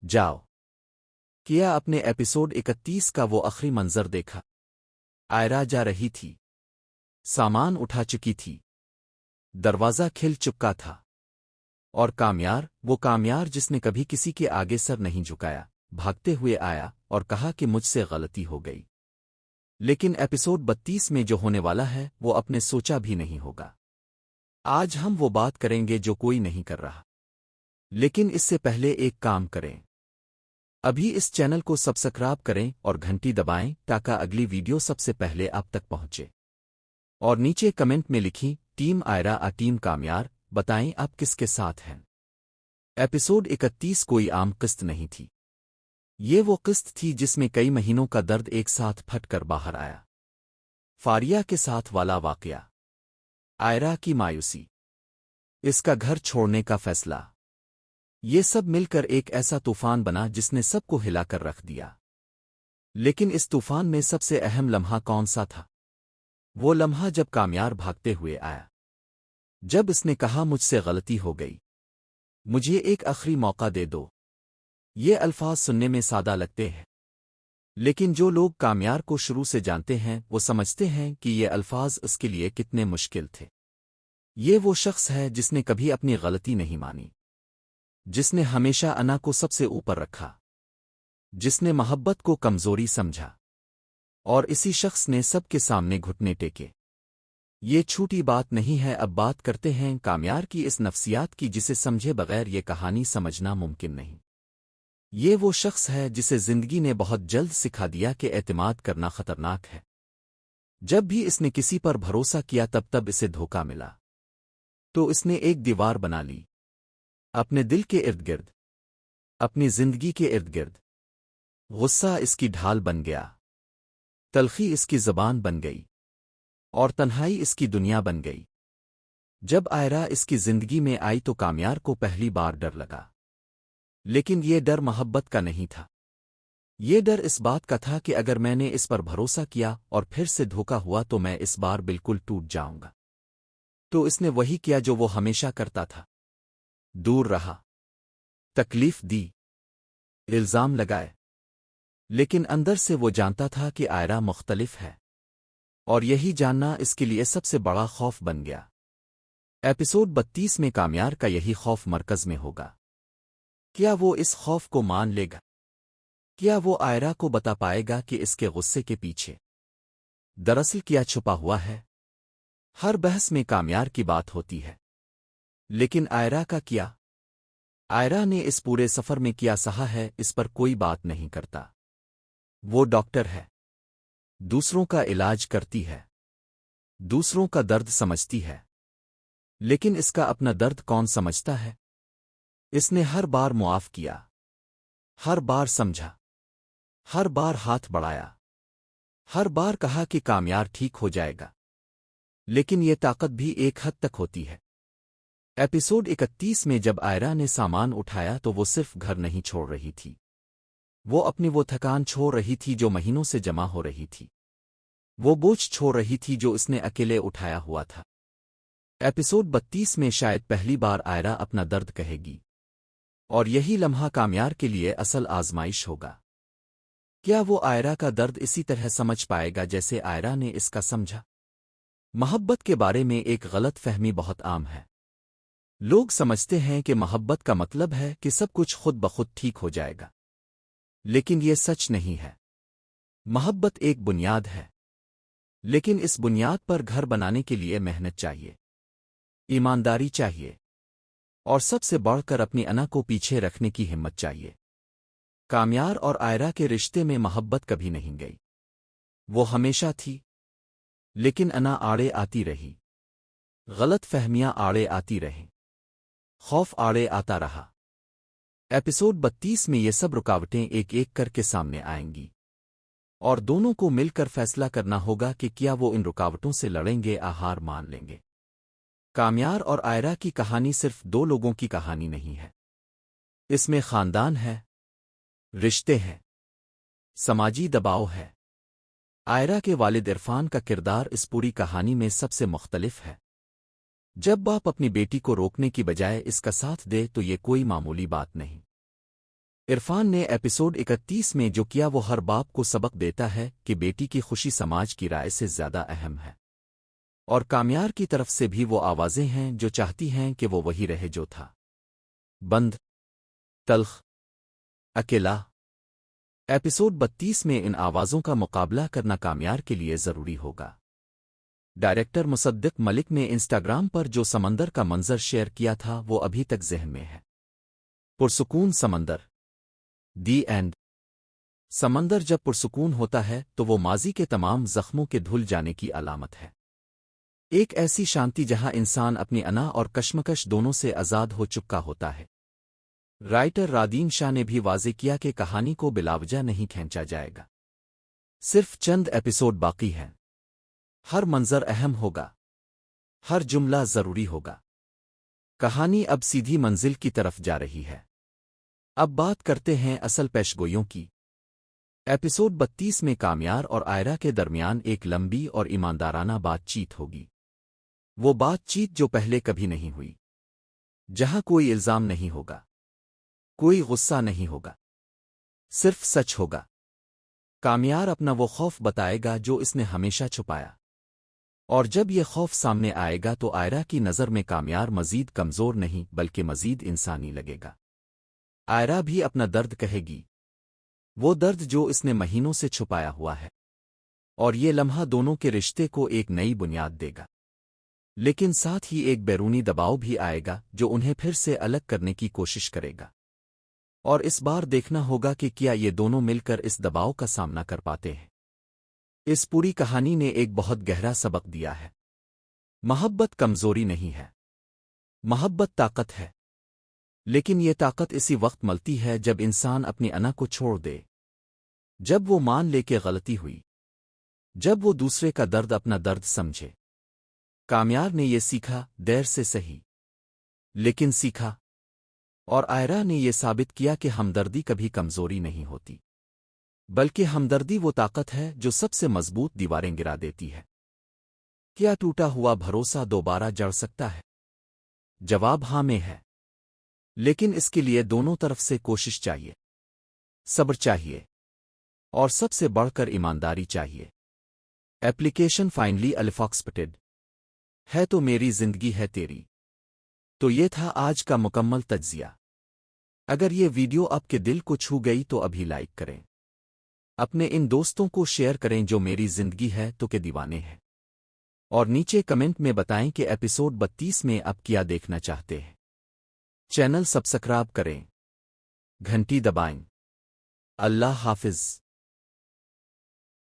جاؤ کیا اپنے ایپیسوڈ 31 کا وہ آخری منظر دیکھا؟ آئرا جا رہی تھی، سامان اٹھا چکی تھی، دروازہ کھل چکا تھا، اور وہ کامیار جس نے کبھی کسی کے آگے سر نہیں جھکایا، بھاگتے ہوئے آیا اور کہا کہ مجھ سے غلطی ہو گئی۔ لیکن ایپیسوڈ 32 میں جو ہونے والا ہے وہ اپنے سوچا بھی نہیں ہوگا۔ آج ہم وہ بات کریں گے جو کوئی نہیں کر رہا، لیکن اس سے پہلے ایک کام کریں۔ ابھی اس چینل کو سبسکرائب کریں اور گھنٹی دبائیں تاکہ اگلی ویڈیو سب سے پہلے آپ تک پہنچے۔ اور نیچے کمنٹ میں لکھیں ٹیم آئرا ٹیم کامیار، بتائیں آپ کس کے ساتھ ہیں۔ ایپیسوڈ 31 کوئی عام قسط نہیں تھی، یہ وہ قسط تھی جس میں کئی مہینوں کا درد ایک ساتھ پھٹ کر باہر آیا۔ فاریہ کے ساتھ والا واقعہ، آئرا کی مایوسی، اس کا گھر چھوڑنے کا فیصلہ، یہ سب مل کر ایک ایسا طوفان بنا جس نے سب کو ہلا کر رکھ دیا۔ لیکن اس طوفان میں سب سے اہم لمحہ کون سا تھا؟ وہ لمحہ جب کامیار بھاگتے ہوئے آیا، جب اس نے کہا مجھ سے غلطی ہو گئی، مجھے ایک آخری موقع دے دو۔ یہ الفاظ سننے میں سادہ لگتے ہیں، لیکن جو لوگ کامیار کو شروع سے جانتے ہیں وہ سمجھتے ہیں کہ یہ الفاظ اس کے لیے کتنے مشکل تھے۔ یہ وہ شخص ہے جس نے کبھی اپنی غلطی نہیں مانی، جس نے ہمیشہ انا کو سب سے اوپر رکھا، جس نے محبت کو کمزوری سمجھا، اور اسی شخص نے سب کے سامنے گھٹنے ٹیکے۔ یہ چھوٹی بات نہیں ہے۔ اب بات کرتے ہیں کامیار کی اس نفسیات کی جسے سمجھے بغیر یہ کہانی سمجھنا ممکن نہیں۔ یہ وہ شخص ہے جسے زندگی نے بہت جلد سکھا دیا کہ اعتماد کرنا خطرناک ہے۔ جب بھی اس نے کسی پر بھروسہ کیا تب اسے دھوکہ ملا، تو اس نے ایک دیوار بنا لی، اپنے دل کے ارد گرد، اپنی زندگی کے ارد گرد۔ غصہ اس کی ڈھال بن گیا، تلخی اس کی زبان بن گئی، اور تنہائی اس کی دنیا بن گئی۔ جب آئرا اس کی زندگی میں آئی تو کامیار کو پہلی بار ڈر لگا، لیکن یہ ڈر محبت کا نہیں تھا۔ یہ ڈر اس بات کا تھا کہ اگر میں نے اس پر بھروسہ کیا اور پھر سے دھوکا ہوا تو میں اس بار بالکل ٹوٹ جاؤں گا۔ تو اس نے وہی کیا جو وہ ہمیشہ کرتا تھا، دور رہا، تکلیف دی، الزام لگائے۔ لیکن اندر سے وہ جانتا تھا کہ آئرا مختلف ہے، اور یہی جاننا اس کے لیے سب سے بڑا خوف بن گیا۔ ایپیسوڈ 32 میں کامیار کا یہی خوف مرکز میں ہوگا۔ کیا وہ اس خوف کو مان لے گا؟ کیا وہ آئرا کو بتا پائے گا کہ اس کے غصے کے پیچھے دراصل کیا چھپا ہوا ہے؟ ہر بحث میں کامیار کی بات ہوتی ہے، لیکن آئرا کا کیا؟ آئرا نے اس پورے سفر میں کیا سہا ہے اس پر کوئی بات نہیں کرتا۔ وہ ڈاکٹر ہے، دوسروں کا علاج کرتی ہے، دوسروں کا درد سمجھتی ہے، لیکن اس کا اپنا درد کون سمجھتا ہے؟ اس نے ہر بار معاف کیا، ہر بار سمجھا، ہر بار ہاتھ بڑھایا، ہر بار کہا کہ کامیار ٹھیک ہو جائے گا، لیکن یہ طاقت بھی ایک حد تک ہوتی ہے۔ ایپیسوڈ 31 میں جب آئرا نے سامان اٹھایا تو وہ صرف گھر نہیں چھوڑ رہی تھی، وہ اپنی وہ تھکان چھوڑ رہی تھی جو مہینوں سے جمع ہو رہی تھی، وہ بوجھ چھوڑ رہی تھی جو اس نے اکیلے اٹھایا ہوا تھا۔ ایپیسوڈ 32 میں شاید پہلی بار آئرا اپنا درد کہے گی، اور یہی لمحہ کامیار کے لیے اصل آزمائش ہوگا۔ کیا وہ آئرا کا درد اسی طرح سمجھ پائے گا جیسے آئرا نے اس کا سمجھا؟ محبت کے بارے میں ایک غلط فہمی بہت عام ہے۔ لوگ سمجھتے ہیں کہ محبت کا مطلب ہے کہ سب کچھ خود بخود ٹھیک ہو جائے گا، لیکن یہ سچ نہیں ہے۔ محبت ایک بنیاد ہے، لیکن اس بنیاد پر گھر بنانے کے لیے محنت چاہیے، ایمانداری چاہیے، اور سب سے بڑھ کر اپنی انا کو پیچھے رکھنے کی ہمت چاہیے۔ کامیار اور آئرا کے رشتے میں محبت کبھی نہیں گئی، وہ ہمیشہ تھی، لیکن انا آڑے آتی رہی، غلط فہمیاں آڑے آتی رہیں، خوف آڑے آتا رہا۔ ایپیسوڈ 32 میں یہ سب رکاوٹیں ایک ایک کر کے سامنے آئیں گی، اور دونوں کو مل کر فیصلہ کرنا ہوگا کہ کیا وہ ان رکاوٹوں سے لڑیں گے یا ہار مان لیں گے۔ کامیار اور آئرا کی کہانی صرف دو لوگوں کی کہانی نہیں ہے، اس میں خاندان ہے، رشتے ہیں، سماجی دباؤ ہے۔ آئرا کے والد عرفان کا کردار اس پوری کہانی میں سب سے مختلف ہے۔ جب باپ اپنی بیٹی کو روکنے کی بجائے اس کا ساتھ دے تو یہ کوئی معمولی بات نہیں۔ عرفان نے ایپیسوڈ 31 میں جو کیا وہ ہر باپ کو سبق دیتا ہے کہ بیٹی کی خوشی سماج کی رائے سے زیادہ اہم ہے، اور کامیار کی طرف سے بھی وہ آوازیں ہیں جو چاہتی ہیں کہ وہ وہی رہے جو تھا، بند، تلخ، اکیلا۔ ایپیسوڈ 32 میں ان آوازوں کا مقابلہ کرنا کامیار کے لیے ضروری ہوگا۔ ڈائریکٹر مصدق ملک نے انسٹاگرام پر جو سمندر کا منظر شیئر کیا تھا وہ ابھی تک ذہن میں ہے۔ پرسکون سمندر، دی اینڈ۔ سمندر جب پرسکون ہوتا ہے تو وہ ماضی کے تمام زخموں کے دھل جانے کی علامت ہے، ایک ایسی شانتی جہاں انسان اپنی انا اور کشمکش دونوں سے آزاد ہو چکا ہوتا ہے۔ رائٹر رادین شاہ نے بھی واضح کیا کہ کہانی کو بلاوجہ نہیں کھینچا جائے گا، صرف چند ایپیسوڈ باقی ہیں، ہر منظر اہم ہوگا، ہر جملہ ضروری ہوگا، کہانی اب سیدھی منزل کی طرف جا رہی ہے۔ اب بات کرتے ہیں اصل پیشگوئیوں کی۔ ایپیسوڈ 32 میں کامیار اور آئرہ کے درمیان ایک لمبی اور ایماندارانہ بات چیت ہوگی، وہ بات چیت جو پہلے کبھی نہیں ہوئی، جہاں کوئی الزام نہیں ہوگا، کوئی غصہ نہیں ہوگا، صرف سچ ہوگا۔ کامیار اپنا وہ خوف بتائے گا جو اس نے ہمیشہ چھپایا، اور جب یہ خوف سامنے آئے گا تو آئرہ کی نظر میں کامیار مزید کمزور نہیں بلکہ مزید انسانی لگے گا۔ آئرہ بھی اپنا درد کہے گی، وہ درد جو اس نے مہینوں سے چھپایا ہوا ہے، اور یہ لمحہ دونوں کے رشتے کو ایک نئی بنیاد دے گا، لیکن ساتھ ہی ایک بیرونی دباؤ بھی آئے گا جو انہیں پھر سے الگ کرنے کی کوشش کرے گا، اور اس بار دیکھنا ہوگا کہ کیا یہ دونوں مل کر اس دباؤ کا سامنا کر پاتے ہیں۔ اس پوری کہانی نے ایک بہت گہرا سبق دیا ہے، محبت کمزوری نہیں ہے، محبت طاقت ہے، لیکن یہ طاقت اسی وقت ملتی ہے جب انسان اپنی انا کو چھوڑ دے، جب وہ مان لے کے غلطی ہوئی، جب وہ دوسرے کا درد اپنا درد سمجھے۔ کامیار نے یہ سیکھا، دیر سے سہی لیکن سیکھا، اور آئرہ نے یہ ثابت کیا کہ ہمدردی کبھی کمزوری نہیں ہوتی، بلکہ ہمدردی وہ طاقت ہے جو سب سے مضبوط دیواریں گرا دیتی ہے۔ کیا ٹوٹا ہوا بھروسہ دوبارہ جڑ سکتا ہے؟ جواب ہاں میں ہے، لیکن اس کے لیے دونوں طرف سے کوشش چاہیے، صبر چاہیے، اور سب سے بڑھ کر ایمانداری چاہیے۔ ایپلیکیشن فائنلی الفاکسپٹڈ ہے تو میری زندگی ہے تیری۔ تو یہ تھا آج کا مکمل تجزیہ۔ اگر یہ ویڈیو آپ کے دل کو چھو گئی تو ابھی لائک کریں، اپنے ان دوستوں کو شیئر کریں جو میری زندگی ہے تو کے دیوانے ہیں، اور نیچے کمنٹ میں بتائیں کہ ایپیسوڈ 32 میں آپ کیا دیکھنا چاہتے ہیں۔ چینل سبسکرائب کریں، گھنٹی دبائیں۔ اللہ حافظ۔